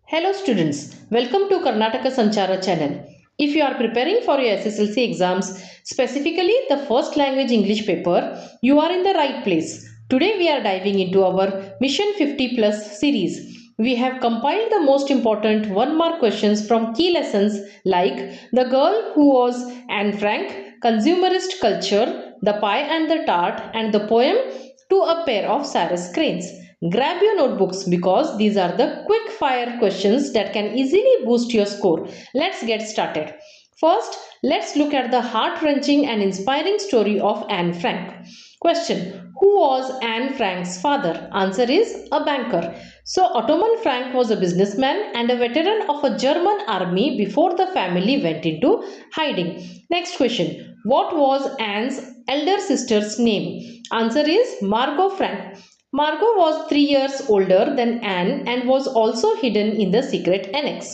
Hello students, welcome to Karnataka Sanchara channel. If you are preparing for your SSLC exams, specifically the first language English paper, you are in the right place. Today we are diving into our Mission 50 Plus series. We have compiled the most important 1 mark questions from key lessons like The Girl Who Was Anne Frank, Consumerist Culture, The Pie and the Tart, and the poem To a Pair of Sarus Cranes. Grab your notebooks because these are the quick fire questions that can easily boost your score. Let's get started. First, let's look at the heart-wrenching and inspiring story of Anne Frank. Question: who was Anne Frank's father? Answer is a banker. So Ottoman Frank was a businessman and a veteran of a German army before the family went into hiding. Next question: what was Anne's elder sister's name? Answer is Margot Frank. Margot was 3 years older than Anne and was also hidden in the secret annex.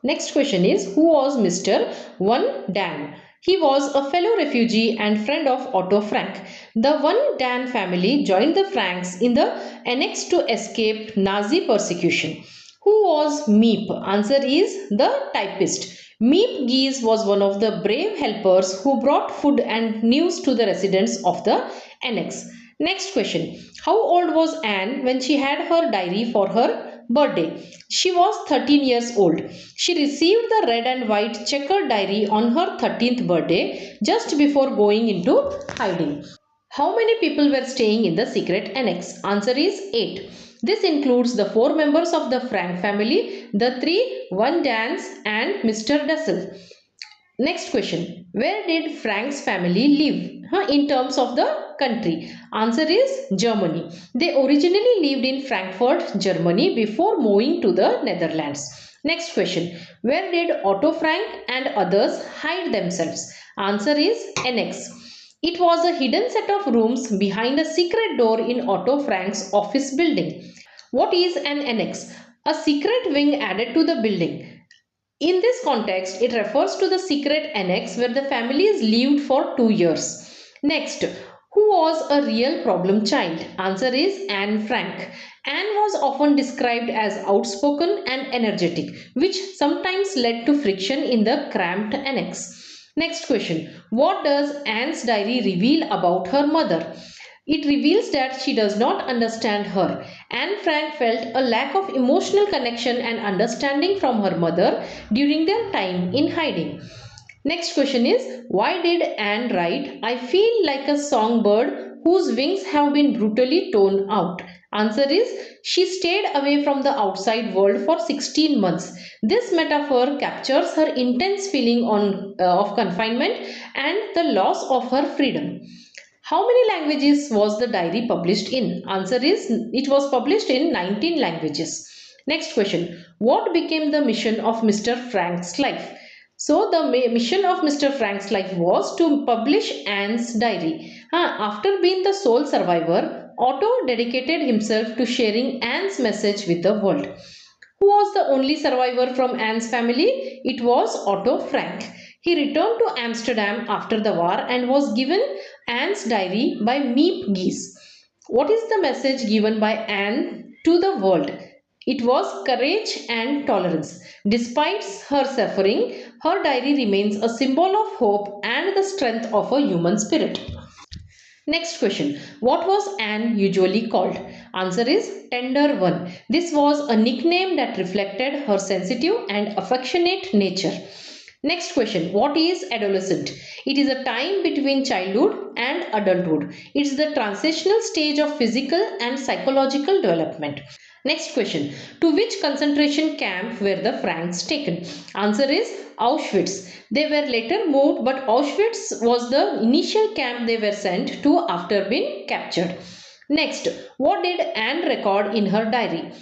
Next question is, who was Mr. One Dan? He was a fellow refugee and friend of Otto Frank. The One Dan family joined the Franks in the annex to escape Nazi persecution. Who was Meep? Answer is the typist. Meep Geese was one of the brave helpers who brought food and news to the residents of the annex. Next question. How old was Anne when she had her diary for her birthday? She was 13 years old. She received the red and white checkered diary on her 13th birthday just before going into hiding. How many people were staying in the secret annex? Answer is 8. This includes the 4 members of the Frank family, the 3 One Dans and Mr. Dussel. Next question. Where did Frank's family live in terms of the country? Answer is Germany. They originally lived in Frankfurt, Germany before moving to the Netherlands. Next question. Where did Otto Frank and others hide themselves? Answer is annex. It was a hidden set of rooms behind a secret door in Otto Frank's office building. What is an annex? A secret wing added to the building. In this context, it refers to the secret annex where the families lived for 2 years. Next, who was a real problem child? Answer is Anne Frank. Anne was often described as outspoken and energetic, which sometimes led to friction in the cramped annex. Next question. What does Anne's diary reveal about her mother? It reveals that she does not understand her. Anne Frank felt a lack of emotional connection and understanding from her mother during their time in hiding. Next question is, why did Anne write, I feel like a songbird whose wings have been brutally torn out? Answer is, she stayed away from the outside world for 16 months. This metaphor captures her intense feeling of confinement and the loss of her freedom. How many languages was the diary published in? Answer is, it was published in 19 languages. Next question. What became the mission of Mr. Frank's life? So the mission of Mr. Frank's life was to publish Anne's diary. After being the sole survivor, Otto dedicated himself to sharing Anne's message with the world. Who was the only survivor from Anne's family? It was Otto Frank. He returned to Amsterdam after the war and was given Anne's diary by Meep Geese. What is the message given by Anne to the world? It was courage and tolerance. Despite her suffering, her diary remains a symbol of hope and the strength of a human spirit. Next question. What was Anne usually called? Answer is Tender One. This was a nickname that reflected her sensitive and affectionate nature. Next question. What is adolescent? It is a time between childhood and adulthood. It is the transitional stage of physical and psychological development. Next question. To which concentration camp were the Franks taken? Answer is Auschwitz. They were later moved, but Auschwitz was the initial camp they were sent to after being captured. Next, what did Anne record in her diary?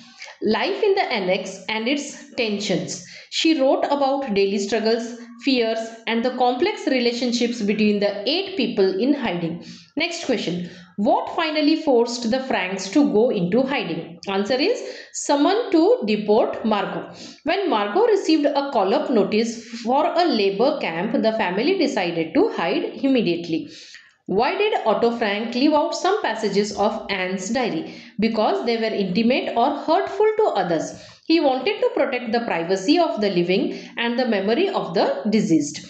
Life in the annex and its tensions. She wrote about daily struggles, fears, and the complex relationships between the 8 people in hiding. Next question. What finally forced the Franks to go into hiding? Answer is someone to deport Margot. When Margot received a call-up notice for a labor camp, the family decided to hide immediately. Why did Otto Frank leave out some passages of Anne's diary? Because they were intimate or hurtful to others. He wanted to protect the privacy of the living and the memory of the deceased.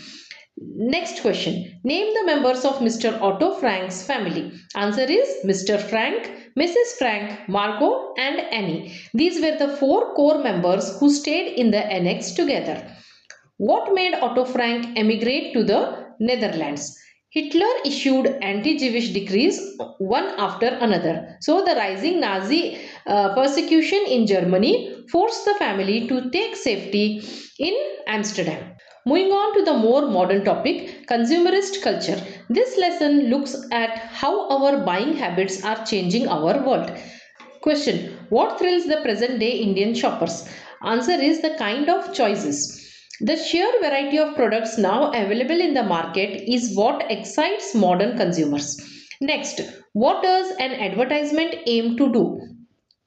Next question. Name the members of Mr. Otto Frank's family. Answer is Mr. Frank, Mrs. Frank, Margot and Annie. These were the 4 core members who stayed in the annex together. What made Otto Frank emigrate to the Netherlands? Hitler issued anti-Jewish decrees one after another. So the rising Nazi persecution in Germany forced the family to take safety in Amsterdam. Moving on to the more modern topic, consumerist culture. This lesson looks at how our buying habits are changing our world. Question. What thrills the present day Indian shoppers? Answer is the kind of choices. The sheer variety of products now available in the market is what excites modern consumers. Next, what does an advertisement aim to do?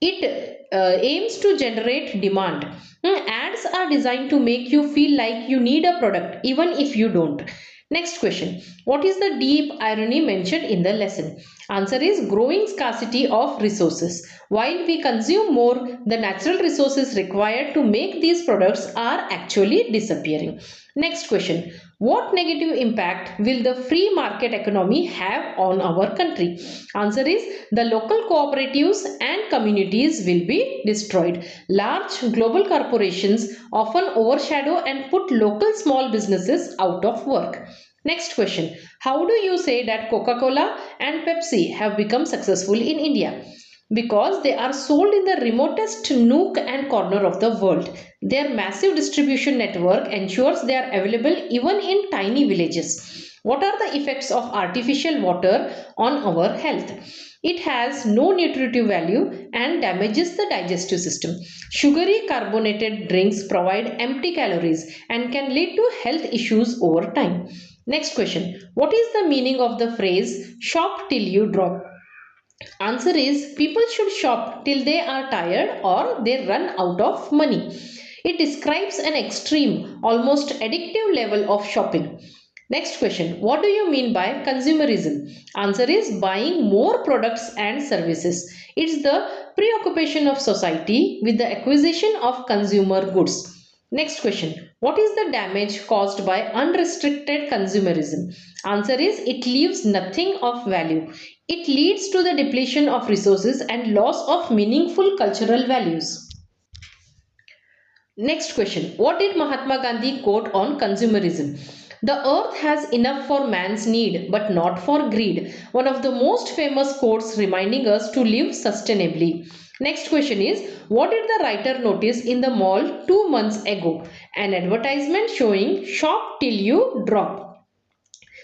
It aims to generate demand. Ads are designed to make you feel like you need a product even if you don't. Next question. What is the deep irony mentioned in the lesson? Answer is growing scarcity of resources. While we consume more, the natural resources required to make these products are actually disappearing. Next question. What negative impact will the free market economy have on our country? Answer is the local cooperatives and communities will be destroyed. Large global corporations often overshadow and put local small businesses out of work. Next question. How do you say that Coca-Cola and Pepsi have become successful in India? Because they are sold in the remotest nook and corner of the world. Their massive distribution network ensures they are available even in tiny villages. What are the effects of artificial water on our health? It has no nutritive value and damages the digestive system. Sugary carbonated drinks provide empty calories and can lead to health issues over time. Next question. What is the meaning of the phrase shop till you drop? Answer is people should shop till they are tired or they run out of money. It describes an extreme, almost addictive level of shopping. Next question. What do you mean by consumerism? Answer is buying more products and services. It's the preoccupation of society with the acquisition of consumer goods. Next question. What is the damage caused by unrestricted consumerism? Answer is it leaves nothing of value. It leads to the depletion of resources and loss of meaningful cultural values. Next question. What did Mahatma Gandhi quote on consumerism? The earth has enough for man's need, but not for greed. One of the most famous quotes reminding us to live sustainably. Next question is, what did the writer notice in the mall 2 months ago? An advertisement showing shop till you drop.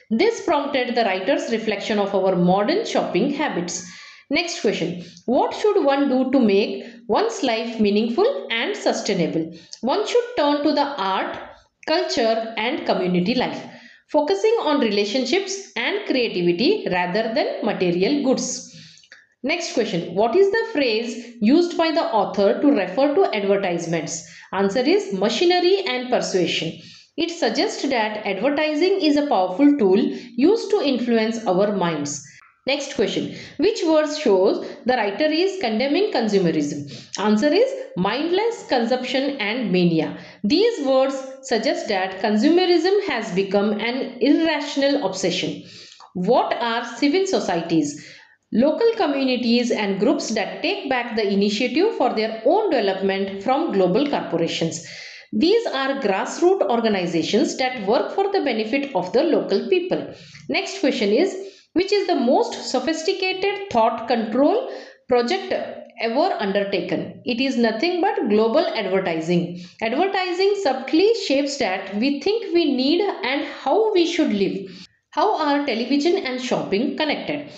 This prompted the writer's reflection of our modern shopping habits. Next question. What should one do to make one's life meaningful and sustainable? One should turn to the art, culture and community life, focusing on relationships and creativity rather than material goods. Next question. What is the phrase used by the author to refer to advertisements? Answer is machinery and persuasion. It suggests that advertising is a powerful tool used to influence our minds. Next question. Which verse shows the writer is condemning consumerism? Answer is mindless consumption and mania. These words suggest that consumerism has become an irrational obsession. What are civil societies? Local communities and groups that take back the initiative for their own development from global corporations. These are grassroots organizations that work for the benefit of the local people. Next question is, which is the most sophisticated thought control project ever undertaken? It is nothing but global advertising. Advertising subtly shapes that we think we need and how we should live. How are television and shopping connected?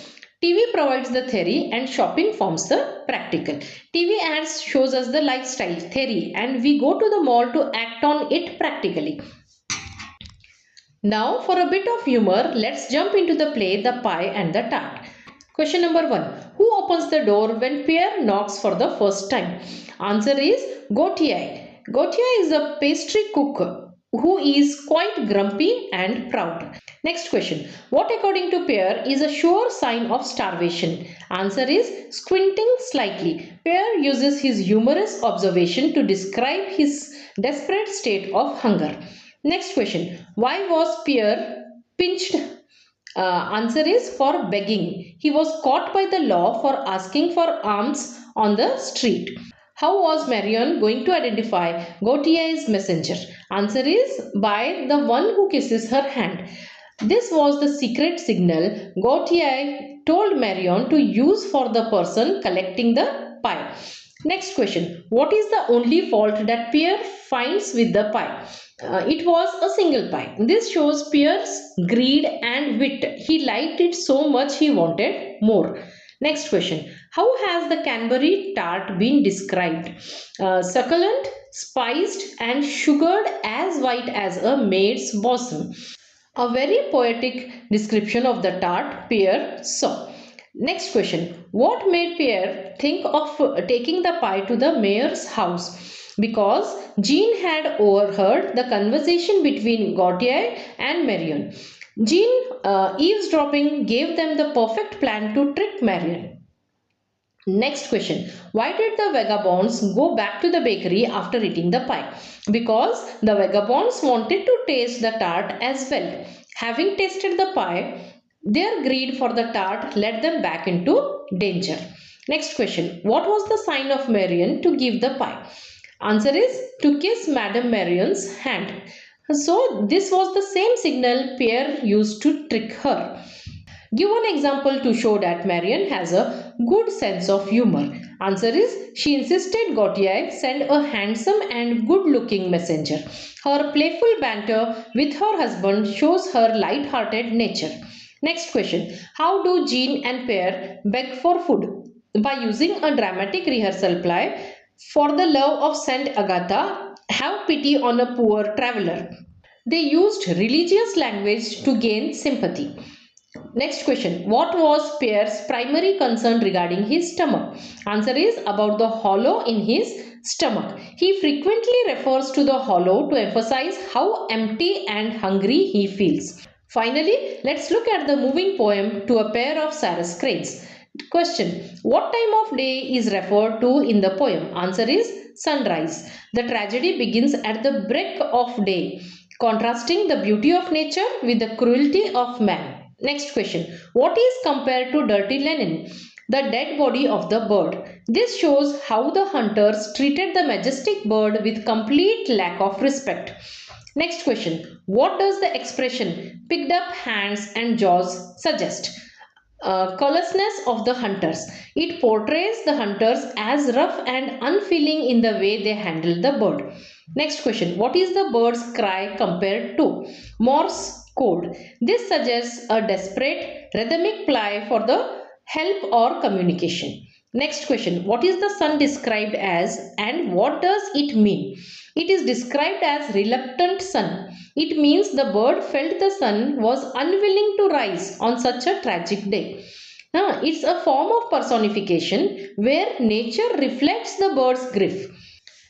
TV provides the theory and shopping forms the practical. TV ads shows us the lifestyle theory and we go to the mall to act on it practically. Now for a bit of humor, let's jump into the play The Pie and the Tart. Question number 1. Who opens the door when Pierre knocks for the first time? Answer is Gautier. Gautier is a pastry cook who is quite grumpy and proud. Next question. What according to Pear is a sure sign of starvation? Answer is squinting slightly. Pear uses his humorous observation to describe his desperate state of hunger. Next question. Why was Pear pinched? Answer is for begging. He was caught by the law for asking for alms on the street. How was Marion going to identify Gautier's messenger? Answer is by the one who kisses her hand. This was the secret signal Gautier told Marion to use for the person collecting the pie. Next question. What is the only fault that Pierre finds with the pie? It was a single pie. This shows Pierre's greed and wit. He liked it so much he wanted more. Next question. How has the Canberry tart been described? Succulent, spiced and sugared as white as a maid's bosom. A very poetic description of the tart Pierre saw. Next question. What made Pierre think of taking the pie to the mayor's house? Because Jean had overheard the conversation between Gautier and Marion. Jean, eavesdropping, gave them the perfect plan to trick Marion. Next question. Why did the vagabonds go back to the bakery after eating the pie? Because the vagabonds wanted to taste the tart as well. Having tasted the pie, their greed for the tart led them back into danger. Next question. What was the sign of Marion to give the pie? Answer is to kiss Madame Marion's hand. So this was the same signal Pierre used to trick her. Give one example to show that Marion has a good sense of humor. Answer is she insisted Gautier send a handsome and good-looking messenger. Her playful banter with her husband shows her light-hearted nature. Next question. How do Jean and Pierre beg for food? By using a dramatic rehearsal play, for the love of Saint Agatha, have pity on a poor traveler. They used religious language to gain sympathy. Next question. What was Pierre's primary concern regarding his stomach? Answer is about the hollow in his stomach. He frequently refers to the hollow to emphasize how empty and hungry he feels. Finally, let's look at the moving poem To a Pair of Sarus Cranes. Question. What time of day is referred to in the poem? Answer is sunrise. The tragedy begins at the break of day, contrasting the beauty of nature with the cruelty of man. Next question. What is compared to dirty linen? The dead body of the bird. This shows how the hunters treated the majestic bird with complete lack of respect. Next question. What does the expression picked up hands and jaws suggest? Callousness of the hunters. It portrays the hunters as rough and unfeeling in the way they handle the bird. Next question. What is the bird's cry compared to? Morse code. This suggests a desperate rhythmic ply for the help or communication. Next question. What is the sun described as and what does it mean? It is described as reluctant sun. It means the bird felt the sun was unwilling to rise on such a tragic day. Now, it's a form of personification where nature reflects the bird's grief.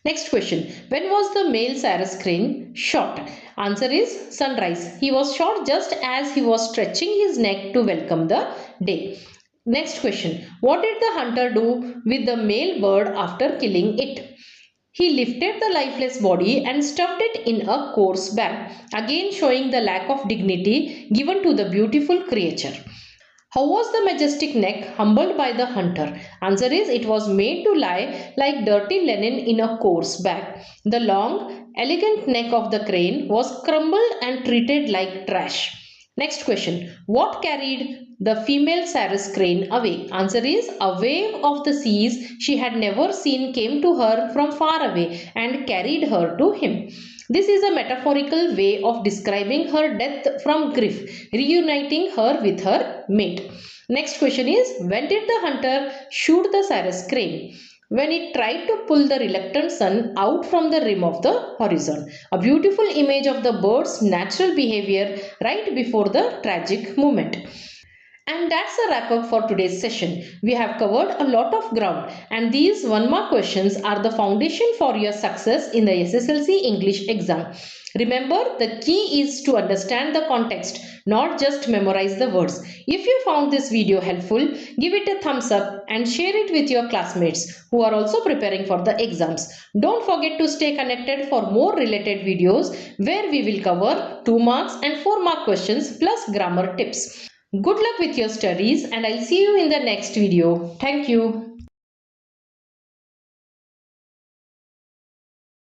Next question. When was the male Sarus crane shot? Answer is sunrise. He was shot just as he was stretching his neck to welcome the day. Next question. What did the hunter do with the male bird after killing it? He lifted the lifeless body and stuffed it in a coarse bag, again showing the lack of dignity given to the beautiful creature. How was the majestic neck humbled by the hunter? Answer is it was made to lie like dirty linen in a coarse bag. The long, elegant neck of the crane was crumbled and treated like trash. Next question. What carried the female Sarus crane away? Answer is a wave of the seas she had never seen came to her from far away and carried her to him. This is a metaphorical way of describing her death from grief, reuniting her with her mate. Next question is, when did the hunter shoot the Sarus crane? When it tried to pull the reluctant sun out from the rim of the horizon. A beautiful image of the bird's natural behavior right before the tragic moment. And that's a wrap up for today's session. We have covered a lot of ground, and these 1 mark questions are the foundation for your success in the SSLC English exam. Remember, the key is to understand the context, not just memorize the words. If you found this video helpful, give it a thumbs up and share it with your classmates who are also preparing for the exams. Don't forget to stay connected for more related videos where we will cover 2 marks and 4 mark questions plus grammar tips. Good luck with your studies and I'll see you in the next video. Thank you.